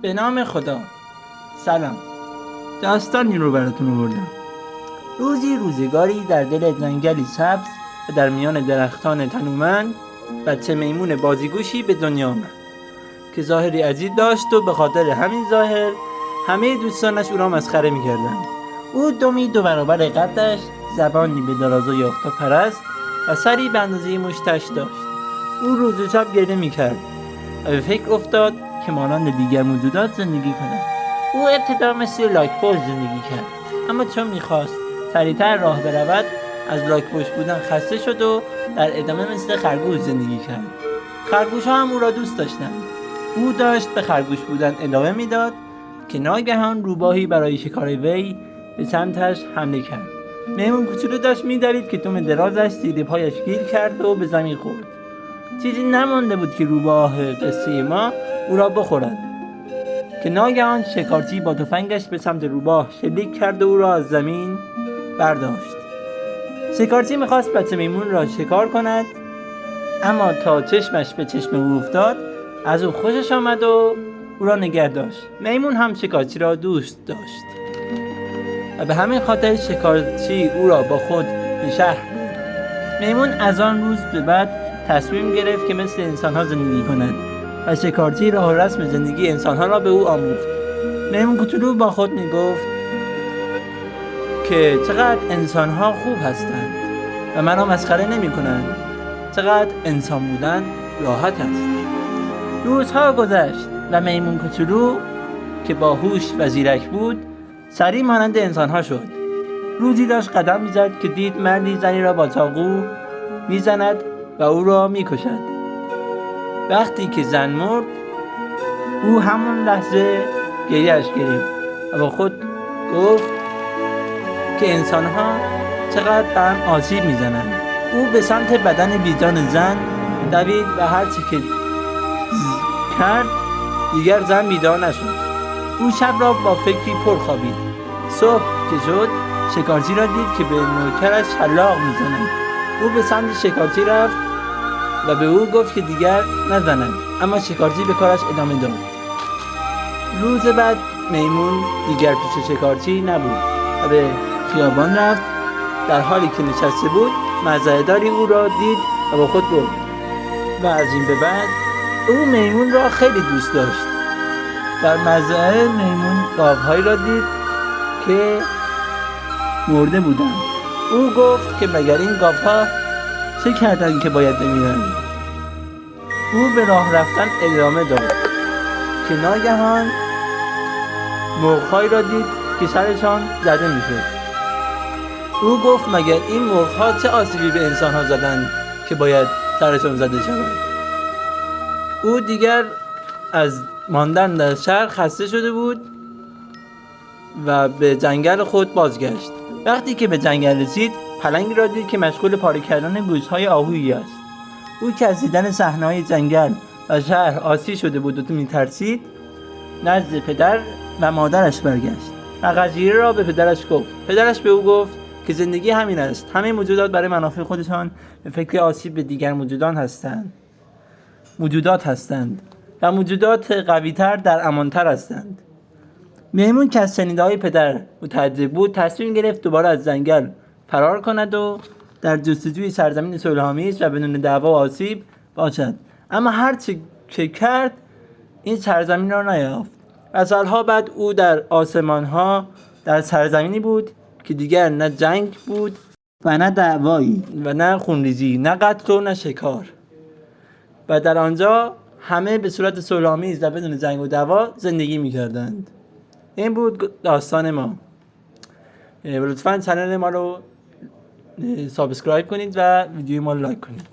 به نام خدا. سلام، داستانی رو براتون آوردم. روزی روزگاری در دل جنگلی سبز و در میان درختان تنومند بچه میمون بازیگوشی به دنیا آمد که ظاهری عجیب داشت و به خاطر همین ظاهر همه دوستانش او را مسخره می‌کردند. او دمی دو برابر قدش، زبانی به درازای آفتاب پرست و سری به اندازه مشتش داشت. او روز و شب گریه می‌کرد و به فکر افتاد که مانند دیگر موجودات زندگی کند. او ابتدا مثل لاک‌پشت زندگی کرد، اما چون می‌خواست سریعتر راه برود از لاک‌پشت بودن خسته شد و در ادامه مثل خرگوش زندگی کرد. خرگوش‌ها هم او را دوست داشتند. او داشت به خرگوش بودن ادامه میداد که ناگهان روباهی برای شکار وی به سمتش حمله کرد. میمون کوچولو داشت می‌دوید که دم درازش زیر پایش گیر کرد و به زمین خورد. چیزی نمانده بود که روباه قصه ما او را بخورد که ناگهان شکارچی با تفنگش به سمت روباه شلیک کرد و او را از زمین برداشت. شکارچی میخواست بچه میمون را شکار کند، اما تا چشمش به چشم او افتاد از او خوشش آمد و او را نگه داشت. میمون هم شکارچی را دوست داشت و به همین خاطر شکارچی او را با خود به شهر برد. میمون از آن روز به بعد تصمیم گرفت که مثل انسان‌ها زندگی کند و شکارچی راه و رسم زندگی انسان‌ها را به او آموخت. میمون کوچولو با خود میگفت که چقدر انسان‌ها خوب هستند و منو مسخره نمی‌کنند. چقدر انسان بودن راحت است. روزها گذشت و میمون کوچولو که باهوش و زیرک بود سریع مانند انسان‌ها شد. روزی داشت قدم می‌زد که دید مردی زنی را با چاقو می‌زند و او را می‌کشد. وقتی که زن مرد او همون لحظه گریه‌اش گرفت و با خود گفت که انسان‌ها چقدر به هم آسیب می‌زنند. او به سمت بدن بیجان زن دوید و هرچی که کرد دیگر زن بیدار نشد. او شب را با فکری پر خوابید. صبح که شد شکارچی را دید که به نوکرش شلاق می‌زند. او به سمت شکارچی رفت و به او گفت که دیگر نزند، اما شکارچی به کارش ادامه داد. روز بعد میمون دیگر پیش شکارچی نبود و به خیابان رفت. در حالی که نشسته بود مزرعه‌داری او را دید و با خود برد و از این به بعد او میمون را خیلی دوست داشت. در مزرعه میمون گاوهایی را دید که مرده بودند. او گفت که مگر این گاوها چه کردند که باید بمیرند؟ او به راه رفتن ادامه داد که ناگهان مرغ‌هایی را دید که سرشان زده میشد. او گفت مگر این مرغ‌ها چه آسیبی به انسان‌ها زدند که باید سرشان زده شود؟ او دیگر از ماندن در شهر خسته شده بود و به جنگل خود بازگشت. وقتی که به جنگل رسید پلنگی را دید که مشغول پاره کردن گوشت‌های آهویی است. او که از دیدن صحنه‌های جنگل و شهر آسیر شده بود و می‌ترسید نزد پدر و مادرش برگشت و قضیه را به پدرش گفت. پدرش به او گفت که زندگی همین است. همه موجودات برای منافع خودشان به فکر آسیب به دیگر موجودات هستند و موجودات قوی‌تر در امان‌تر هستند. میمون که از شنیده‌های پدر متعجب بود تصمیم گرفت دوباره از جنگل فرار کند و در جستجوی سرزمین صلح‌آمیز و بدون دعوا و آسیب باشد. اما هر چه که کرد این سرزمین را نیافت. و سالها بعد او در آسمان‌ها در سرزمینی بود که دیگر نه جنگ بود و نه دعوایی و نه خونریزی، نه قتل و نه شکار. و در آنجا همه به صورت صلح‌آمیز و بدون جنگ و دعوا زندگی می‌کردند. این بود داستان ما. لطفاً کانال ما رو سابسکرایب کنید و ویدیوی ما رو لایک کنید.